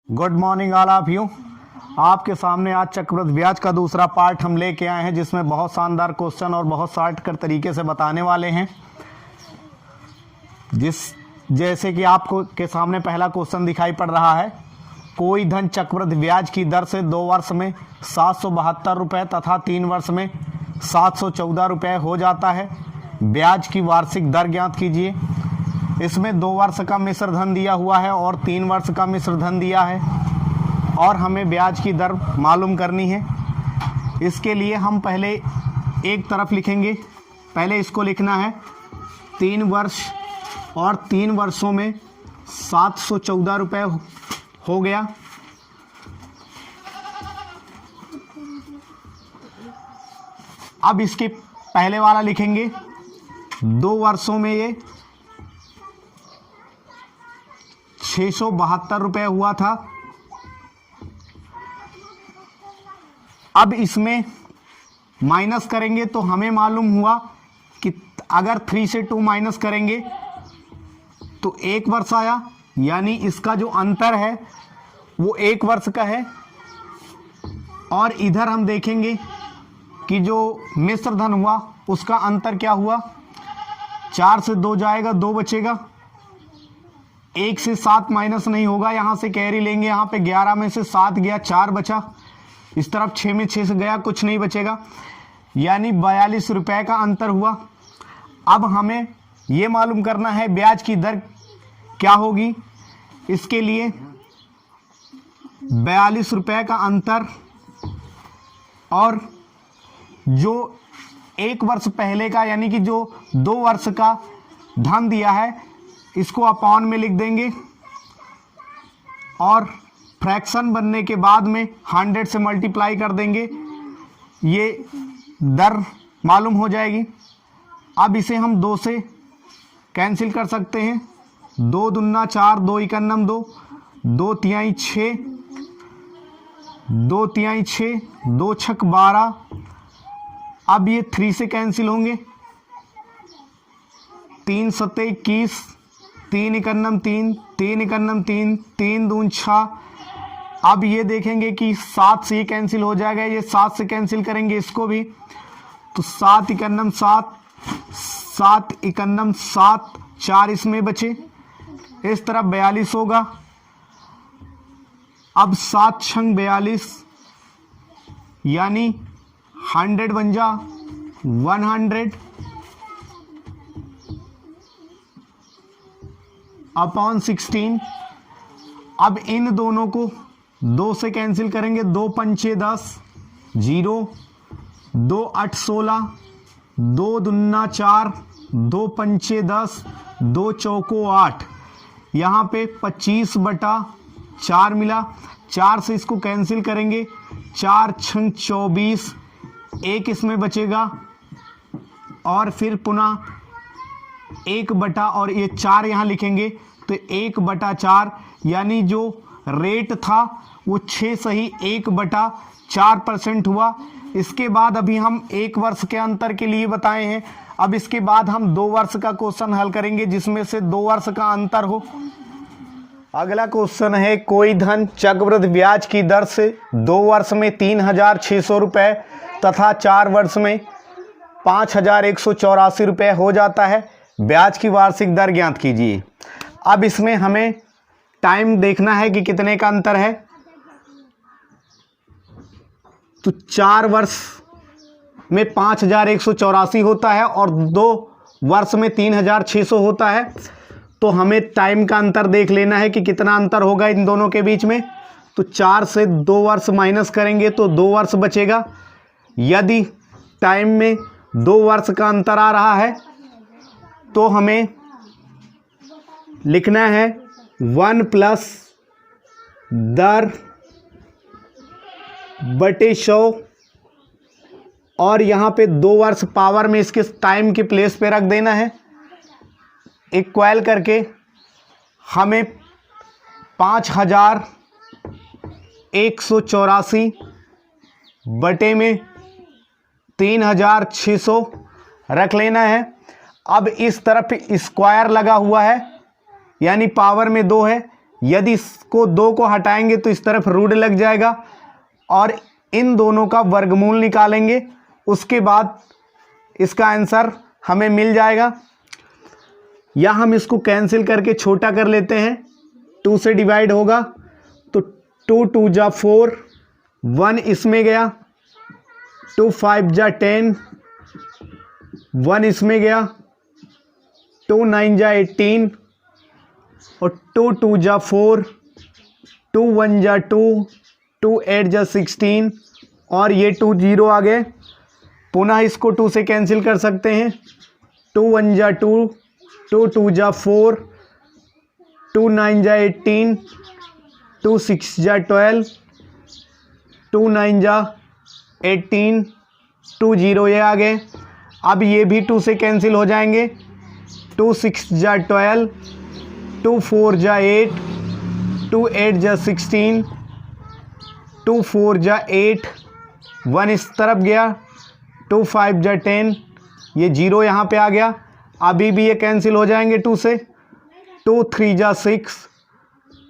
Good morning all of you. आपके सामने आज चक्रवृद्धि ब्याज का दूसरा पार्ट हम लेके आए हैं, जिसमें बहुत शानदार क्वेश्चन और बहुत शॉर्टकट तरीके से बताने वाले हैं। जैसे कि आपको के सामने पहला क्वेश्चन दिखाई पड़ रहा है, कोई धन चक्रवृद्धि ब्याज की दर से 2 वर्ष में 772 रुपये तथा 3 वर्ष में 714 रुपये हो जाता है। ब्याज की वार्षिक दर ज्ञात कीजिए। इसमें 2 वर्ष का मिश्र धन दिया हुआ है और 3 वर्ष का मिश्र धन दिया है और हमें ब्याज की दर मालूम करनी है। इसके लिए हम पहले एक तरफ लिखेंगे। पहले इसको लिखना है 3 वर्ष और 3 वर्षों में 714 रुपये हो गया। अब इसके पहले वाला लिखेंगे 2 वर्षों में ये 672 रुपये हुआ था। अब इसमें माइनस करेंगे तो हमें मालूम हुआ कि अगर 3 से 2 माइनस करेंगे तो 1 वर्ष आया, यानी इसका जो अंतर है वो 1 वर्ष का है। और इधर हम देखेंगे कि जो मिश्र धन हुआ उसका अंतर क्या हुआ। 4 से 2 जाएगा, 2 बचेगा। 1 से 7 माइनस नहीं होगा, यहाँ से कैरी लेंगे। यहाँ पे 11 में से 7 गया, 4 बचा। इस तरफ 6 में 6 से गया, कुछ नहीं बचेगा, यानी 42 रुपये का अंतर हुआ। अब हमें ये मालूम करना है ब्याज की दर क्या होगी। इसके लिए 42 रुपये का अंतर और जो 1 वर्ष पहले का, यानी कि जो 2 वर्ष का धन दिया है, इसको अपॉन में लिख देंगे और फ्रैक्शन बनने के बाद में 100 से मल्टीप्लाई कर देंगे। ये दर मालूम हो जाएगी। अब इसे हम 2 से कैंसिल कर सकते हैं। 2 दूना 4, 2 इकन्नम 2, 2 तिहाई 6, 2 तिहाई 6, 2 छक 12। अब ये 3 से कैंसिल होंगे। 3 सत्ते 21, 3 इकन्नम 3, 3 इकन्नम 3, 3 दून 6। अब ये देखेंगे कि 7 से ये कैंसिल हो जाएगा, ये 7 से कैंसिल करेंगे इसको भी, तो 7 इकन्नम 7, 7 इकन्नम 7, 4 इसमें बचे। इस तरफ 42 होगा। अब 7 छंग 42, यानी 100 बन जा 100 अपॉन 16। अब इन दोनों को 2 से कैंसिल करेंगे। 2 पंचे 10, 0, 2 8 16, 2 दूना 4, 2 पंचे 10, 2 चौको 8। यहाँ पे 25/4 मिला। 4 से इसको कैंसिल करेंगे। 4 छंग 24, 1 इसमें बचेगा और फिर पुनः 1 और ये 4 यहाँ लिखेंगे तो 1/4, यानी जो रेट था वो 6 सही 1/4% हुआ। इसके बाद अभी हम 1 वर्ष के अंतर के लिए बताए हैं। अब इसके बाद हम 2 वर्ष का क्वेश्चन हल करेंगे जिसमें से 2 वर्ष का अंतर हो। अगला क्वेश्चन है, कोई धन चक्रवृद्धि ब्याज की दर से 2 वर्ष में 3600 रुपये तथा 4 वर्ष में 5184 रुपये हो जाता है। ब्याज की वार्षिक दर ज्ञात कीजिए। अब इसमें हमें टाइम देखना है कि कितने का अंतर है। तो 4 वर्ष में 5184 होता है और 2 वर्ष में 3600 होता है। तो हमें टाइम का अंतर देख लेना है कि कितना अंतर होगा इन दोनों के बीच में। तो 4 से 2 वर्ष माइनस करेंगे तो 2 वर्ष बचेगा। यदि टाइम में 2 वर्ष का अंतर आ रहा है तो हमें लिखना है 1 प्लस दर बटे 100 और यहाँ पे 2 वर्ष पावर में इसके टाइम के प्लेस पे रख देना है। इक्वल करके हमें 5184 बटे में 3600 रख लेना है। अब इस तरफ स्क्वायर लगा हुआ है, यानी पावर में 2 है, यदि इसको 2 को हटाएंगे तो इस तरफ रूट लग जाएगा और इन दोनों का वर्गमूल निकालेंगे, उसके बाद इसका आंसर हमें मिल जाएगा। या हम इसको कैंसिल करके छोटा कर लेते हैं, 2 से डिवाइड होगा तो 2 2 जा 4, 1 इसमें गया, 2 5 जा 10, 1 इसमें गया, 2 9 जा 18 और 2 2 जा 4, 2 1 जा 2, 2 8 जा 16 और ये 2 0 आ गए। पुनः इसको 2 से कैंसिल कर सकते हैं, 2 1 जा 2, 2 2 जा 4, 2 9 जा 18, 2 6 जा 12, 2 9 जा 18, 2 0 ये आ गए। अब ये भी 2 से कैंसिल हो जाएंगे, 2 6 जा 12, 2 4 जा 8, 2 8 जा 16, 2 4 जा 8, 1 इस तरफ गया, 2 5 जा 10, ये 0 यहाँ पे आ गया। अभी भी ये कैंसिल हो जाएंगे 2 से, 2 3 जा 6,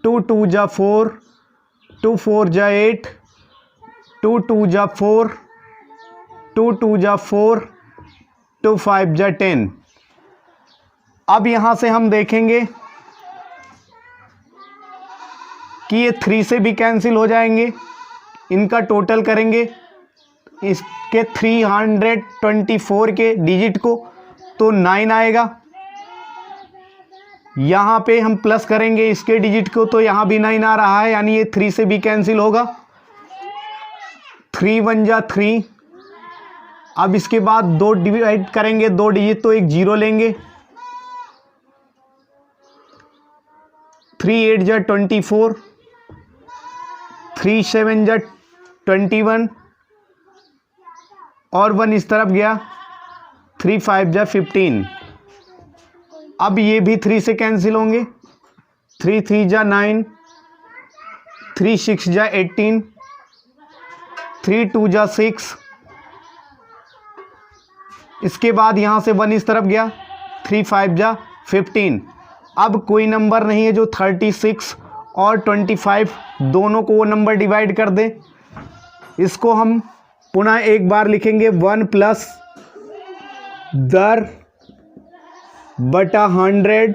2 2 जा 4, 2 4 जा 8, 2 2 जा 4, 2 2 जा 4, 2 5 जा 10। अब यहाँ से हम देखेंगे कि ये 3 से भी कैंसिल हो जाएंगे, इनका टोटल करेंगे इसके 324 के डिजिट को तो 9 आएगा। यहाँ पे हम प्लस करेंगे इसके डिजिट को तो यहाँ भी 9 आ रहा है, यानी ये 3 से भी कैंसिल होगा, 3 1 जा 3। अब इसके बाद 2 डिवाइड करेंगे 2 डिजिट तो एक 0 लेंगे, 3 8 जा 24, 3 7 जा 21 और 1 इस तरफ गया, 3 5 जा 15। अब ये भी 3 से कैंसिल होंगे, 3 3 जा 9, 3 6 जा 18, 3 2 जा 6। इसके बाद यहाँ से 1 इस तरफ गया, 3 5 जा 15। अब कोई नंबर नहीं है जो 36 और 25 दोनों को वो नंबर डिवाइड कर दे। इसको हम पुनः एक बार लिखेंगे, 1 प्लस 10 बटा 100,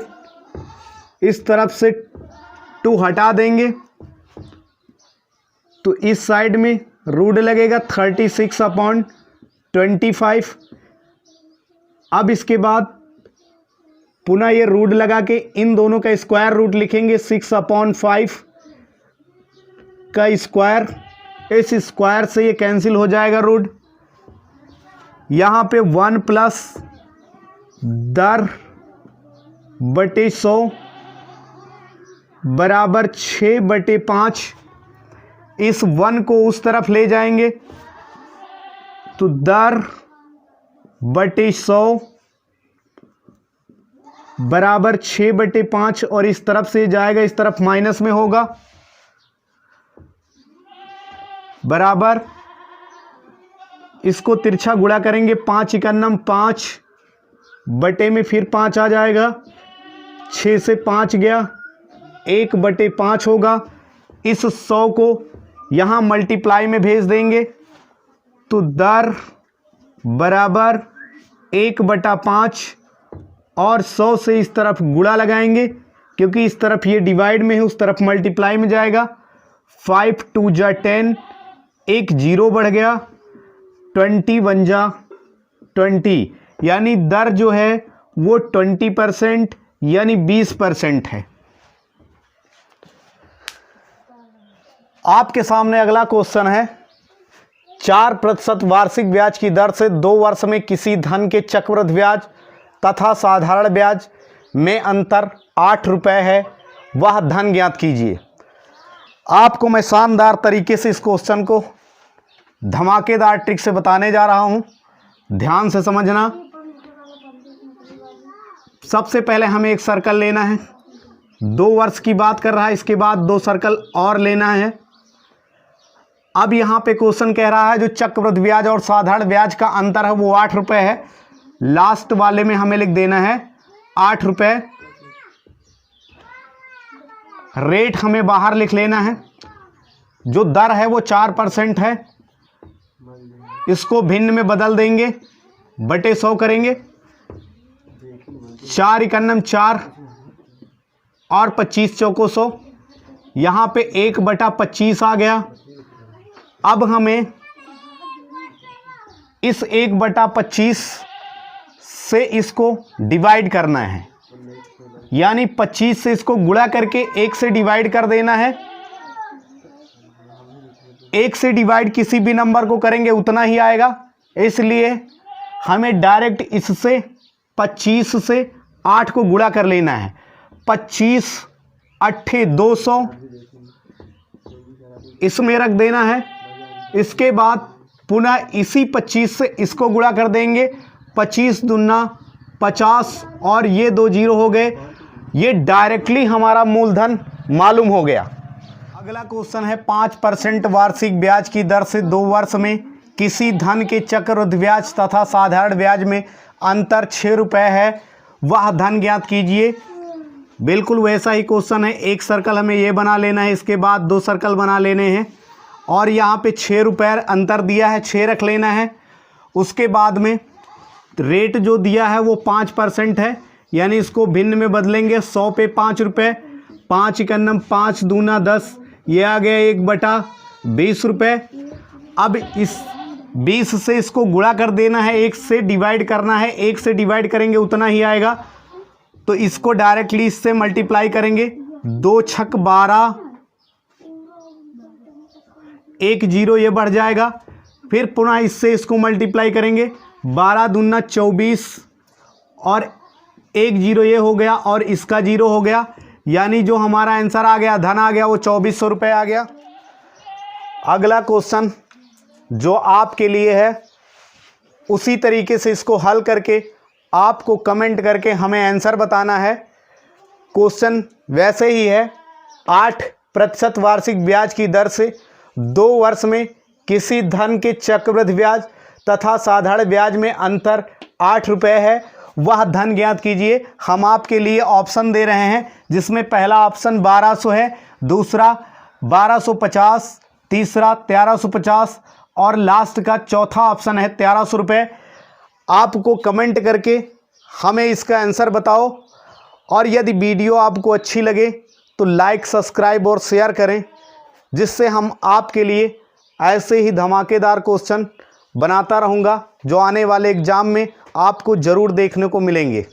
इस तरफ से 2 हटा देंगे तो इस साइड में रूट लगेगा 36/25। अब इसके बाद पुनः ये रूट लगा के इन दोनों का स्क्वायर रूट लिखेंगे, 6/5 का स्क्वायर, इस स्क्वायर से ये कैंसिल हो जाएगा रूट। यहाँ पे 1 प्लस 10 बटे 100 बराबर 6/5। इस 1 को उस तरफ ले जाएंगे तो 10 बटे 100 बराबर 6/5 और इस तरफ से जाएगा, इस तरफ माइनस में होगा, बराबर इसको तिरछा गुणा करेंगे, 5 51 5 बटे में फिर 5 आ जाएगा, 6 से 5 गया, 1/5 होगा। इस 100 को यहाँ मल्टीप्लाई में भेज देंगे तो 10 बराबर 1/5 और 100 से इस तरफ गुणा लगाएंगे क्योंकि इस तरफ ये डिवाइड में है, उस तरफ मल्टीप्लाई में जाएगा। 5 2 जा 10, एक 0 बढ़ गया, 20 1 जा 20, यानी दर जो है वो 20% यानी 20% है। आपके सामने अगला क्वेश्चन है, 4% वार्षिक ब्याज की दर से 2 वर्ष में किसी धन के चक्रवृद्धि ब्याज तथा साधारण ब्याज में अंतर 8 रुपये है, वह धन ज्ञात कीजिए। आपको मैं शानदार तरीके से इस क्वेश्चन को धमाकेदार ट्रिक से बताने जा रहा हूं, ध्यान से समझना। सबसे पहले हमें एक सर्कल लेना है, 2 वर्ष की बात कर रहा है, इसके बाद 2 सर्कल और लेना है। अब यहाँ पे क्वेश्चन कह रहा है जो चक्रवृद्धि ब्याज और साधारण ब्याज का अंतर है वो 8 रुपये है। लास्ट वाले में हमें लिख देना है 8 रुपये। रेट हमें बाहर लिख लेना है। जो दर है वो 4% है, इसको भिन्न में बदल देंगे, बटे 100 करेंगे। 4 इकन्नम 4 और 25 चौको 100, यहाँ पे 1/25 आ गया। अब हमें इस 1/25 से इसको डिवाइड करना है, यानी 25 से इसको गुणा करके 1 से डिवाइड कर देना है। 1 से डिवाइड किसी भी नंबर को करेंगे उतना ही आएगा, इसलिए हमें डायरेक्ट इससे 25 से 8 को गुणा कर लेना है। 25 8 200 इसमें रख देना है। इसके बाद पुनः इसी 25 से इसको गुणा कर देंगे। 25 दूना 50 और ये 2 जीरो हो गए। ये डायरेक्टली हमारा मूलधन मालूम हो गया। अगला क्वेश्चन है 5% वार्षिक ब्याज की दर से 2 वर्ष में किसी धन के चक्रवृद्धि ब्याज तथा साधारण ब्याज में अंतर 6 रुपये है, वह धन ज्ञात कीजिए। बिल्कुल वैसा ही क्वेश्चन है। एक सर्कल हमें ये बना लेना है, इसके बाद 2 सर्कल बना लेने हैं और यहाँ पे 6 रुपये अंतर दिया है, 6 रख लेना है। उसके बाद में रेट जो दिया है वो 5% है, यानी इसको भिन्न में बदलेंगे। 100 पे 5 रुपये, 5 इकन्नम 5 दूना 10, ये आ गया 1/20 रुपये। अब इस 20 से इसको गुणा कर देना है, 1 से डिवाइड करना है। 1 से डिवाइड करेंगे उतना ही आएगा, तो इसको डायरेक्टली इससे मल्टीप्लाई करेंगे। 2 छक 12, 1 जीरो ये बढ़ जाएगा। फिर पुनः इससे इसको मल्टीप्लाई करेंगे। 12 दूना 24 और 1 जीरो ये हो गया और इसका जीरो हो गया, यानी जो हमारा आंसर आ गया, धन आ गया, वो 2400 रुपये आ गया। अगला क्वेश्चन जो आपके लिए है, उसी तरीके से इसको हल करके आपको कमेंट करके हमें आंसर बताना है। क्वेश्चन वैसे ही है। 8% वार्षिक ब्याज की दर से 2 वर्ष में किसी धन के चक्रवृद्धि ब्याज तथा साधारण ब्याज में अंतर 8 रुपये है, वह धन ज्ञात कीजिए। हम आपके लिए ऑप्शन दे रहे हैं, जिसमें पहला ऑप्शन 1200 है, दूसरा 1250, तीसरा 1350 और लास्ट का चौथा ऑप्शन है 1300 रुपये। आपको कमेंट करके हमें इसका आंसर बताओ, और यदि वीडियो आपको अच्छी लगे तो लाइक, सब्सक्राइब और शेयर करें, जिससे हम आपके लिए ऐसे ही धमाकेदार क्वेश्चन बनाता रहूँगा, जो आने वाले एग्ज़ाम में आपको ज़रूर देखने को मिलेंगे।